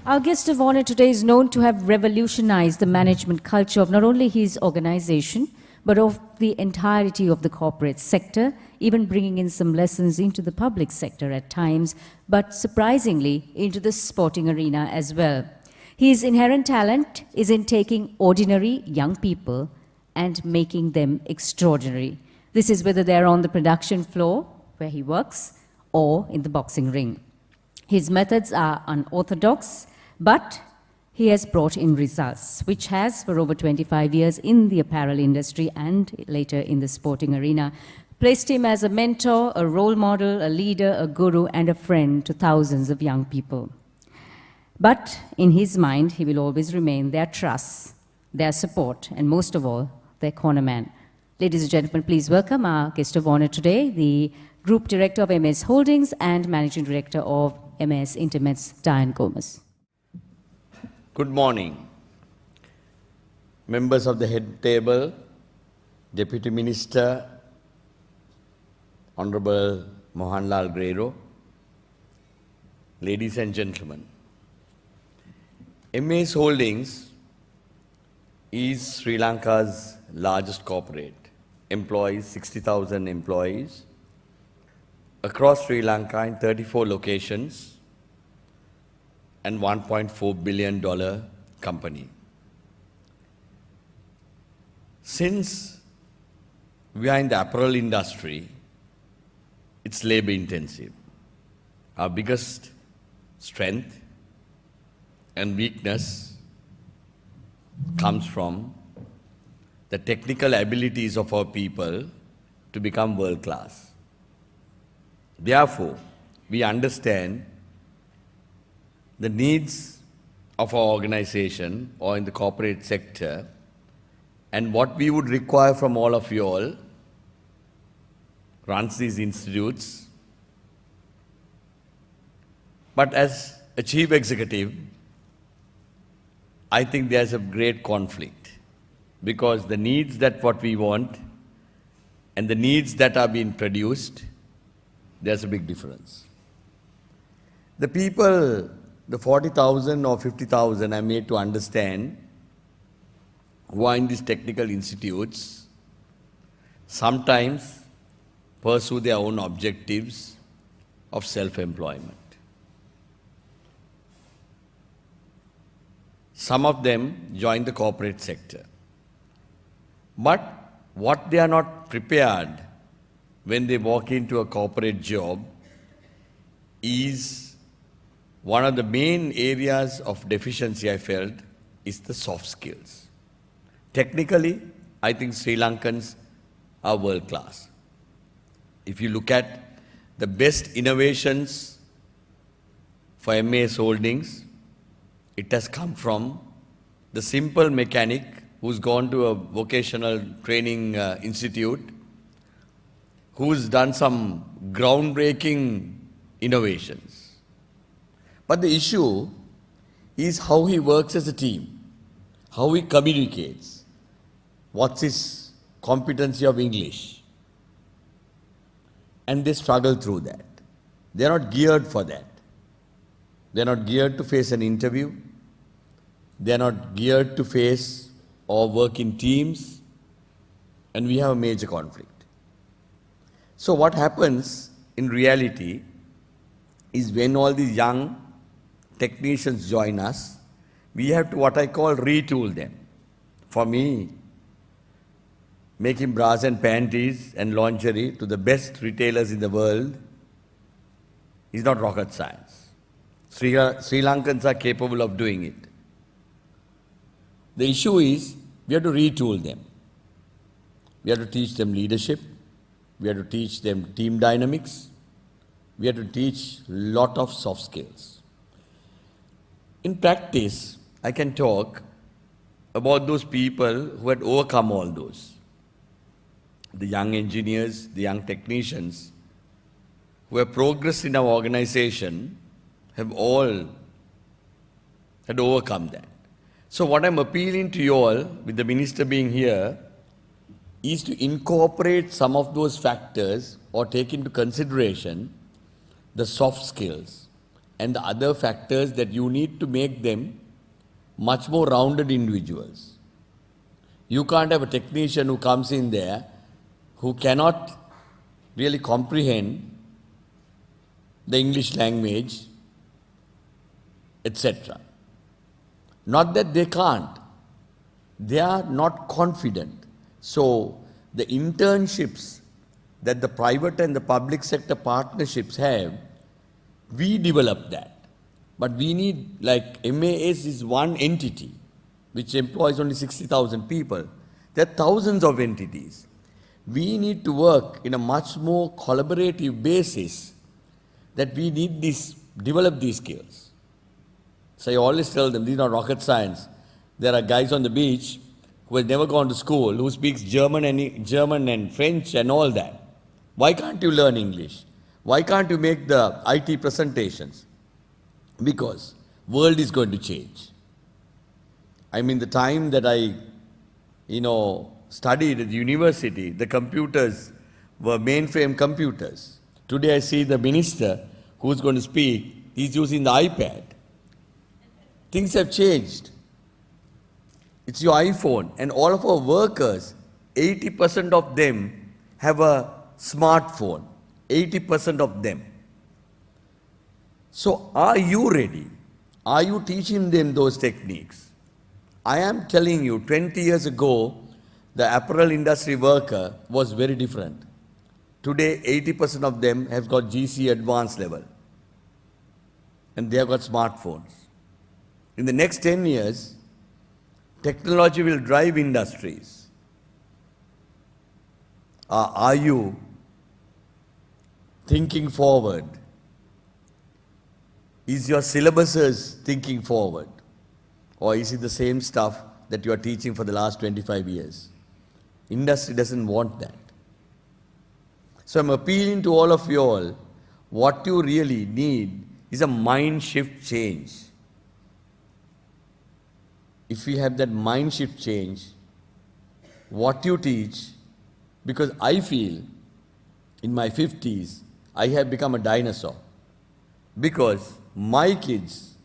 Our guest of honor today is known to have revolutionized the management culture of not only his organization, but of the entirety of the corporate sector, even bringing in some lessons into the public sector at times, but surprisingly into the sporting arena as well. His inherent talent is in taking ordinary young people and making them extraordinary. This is whether they're on the production floor, where he works, or in the boxing ring. His methods are unorthodox, but he has brought in results, which has, for over 25 years in the apparel industry and later in the sporting arena, placed him as a mentor, a role model, a leader, a guru, and a friend to thousands of young people. But in his mind, he will always remain their trust, their support, and most of all, their cornerman. Ladies and gentlemen, please welcome our guest of honor today, the Group Director of MS Holdings and Managing Director of MS Intimates, Dian Gomes. Good morning. Members of the head table, Deputy Minister, Honorable Mohanlal Grero, ladies and gentlemen. MS Holdings is Sri Lanka's largest corporate, employs 60,000 employees across Sri Lanka in 34 locations and $1.4 billion company. Since we are in the apparel industry, it's labor intensive. Our biggest strength and weakness comes from the technical abilities of our people to become world class. Therefore, we understand the needs of our organization or in the corporate sector and what we would require from all of you all runs these institutes. But as a chief executive, I think there's a great conflict because the needs that what we want and the needs that are being produced, there's a big difference. The people, the 40,000 or 50,000 are made to understand who are in these technical institutes, sometimes pursue their own objectives of self-employment. Some of them join the corporate sector. But what they are not prepared when they walk into a corporate job is one of the main areas of deficiency I felt is the soft skills. Technically, I think Sri Lankans are world class. If you look at the best innovations for MAS Holdings, it has come from the simple mechanic who's gone to a vocational training institute, who's done some groundbreaking innovations. But the issue is how he works as a team, how he communicates, what's his competency of English. And they struggle through that. They're not geared for that. They're not geared to face an interview. They're not geared to face or work in teams. And we have a major conflict. So what happens in reality is when all these young technicians join us, we have to what I call retool them. For me, making bras and panties and lingerie to the best retailers in the world is not rocket science. Sri Lankans are capable of doing it. The issue is we have to retool them. We have to teach them leadership. We have to teach them team dynamics. We have to teach a lot of soft skills. In practice, I can talk about those people who had overcome all those. The young engineers, the young technicians who have progressed in our organization have all had overcome that. So what I'm appealing to you all, with the minister being here, is to incorporate some of those factors or take into consideration the soft skills and the other factors that you need to make them much more rounded individuals. You can't have a technician who comes in there who cannot really comprehend the English language, etc. Not that they can't, they are not confident. So the internships that the private and the public sector partnerships have, we develop that. But we need, like MAS is one entity which employs only 60,000 people. There are thousands of entities. We need to work in a much more collaborative basis, that we need develop these skills. So I always tell them, these are not rocket science. There are guys on the beach who have never gone to school, who speaks German and French and all that. Why can't you learn English? Why can't you make the IT presentations? Because world is going to change. I mean, the time that I, studied at the university, the computers were mainframe computers. Today I see the minister who's going to speak, he's using the iPad. Things have changed. It's your iPhone, and all of our workers, 80% of them have a smartphone. 80% of them. So are you ready? Are you teaching them those techniques? I am telling you, 20 years ago, the apparel industry worker was very different. Today, 80% of them have got GC advanced level. And they have got smartphones. In the next 10 years, technology will drive industries. Are you thinking forward? Is your syllabuses thinking forward? Or is it the same stuff that you are teaching for the last 25 years? Industry doesn't want that. So I'm appealing to all of you all, what you really need is a mind shift change. If we have that mind shift change, what you teach, because I feel in my 50s, I have become a dinosaur. Because my kids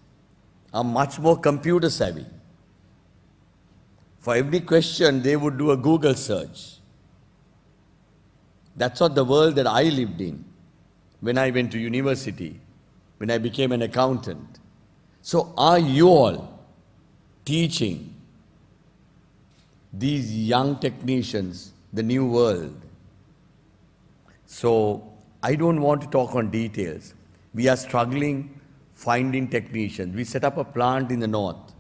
are much more computer savvy. For every question, they would do a Google search. That's not the world that I lived in when I went to university, when I became an accountant. So are you all teaching these young technicians the new world? So I don't want to talk on details. We are struggling finding technicians. We set up a plant in the north.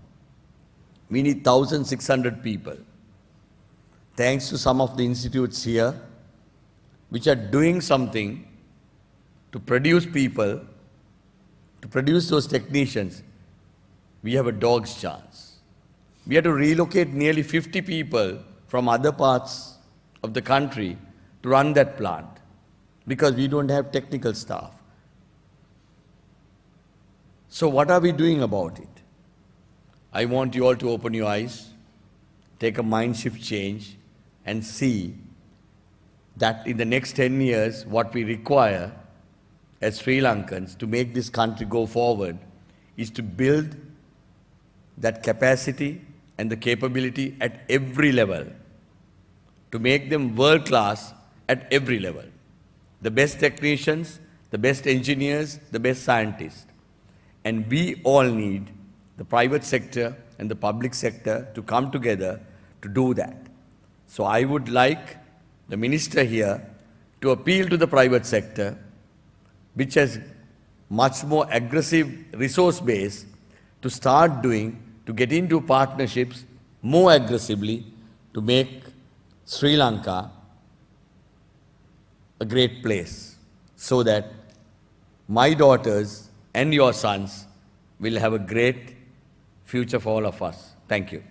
We need 1,600 people. Thanks to some of the institutes here, which are doing something to produce people, to produce those technicians, we have a dog's chance. We have to relocate nearly 50 people from other parts of the country to run that plant because we don't have technical staff. So what are we doing about it? I want you all to open your eyes, take a mind shift change, and see that in the next 10 years, what we require as Sri Lankans to make this country go forward is to build that capacity and the capability at every level, to make them world class at every level. The best technicians, the best engineers, the best scientists. And we all need the private sector and the public sector to come together to do that. So I would like the minister here to appeal to the private sector, which has much more aggressive resource base, to start doing, to get into partnerships more aggressively to make Sri Lanka a great place, so that my daughters and your sons will have a great future for all of us. Thank you.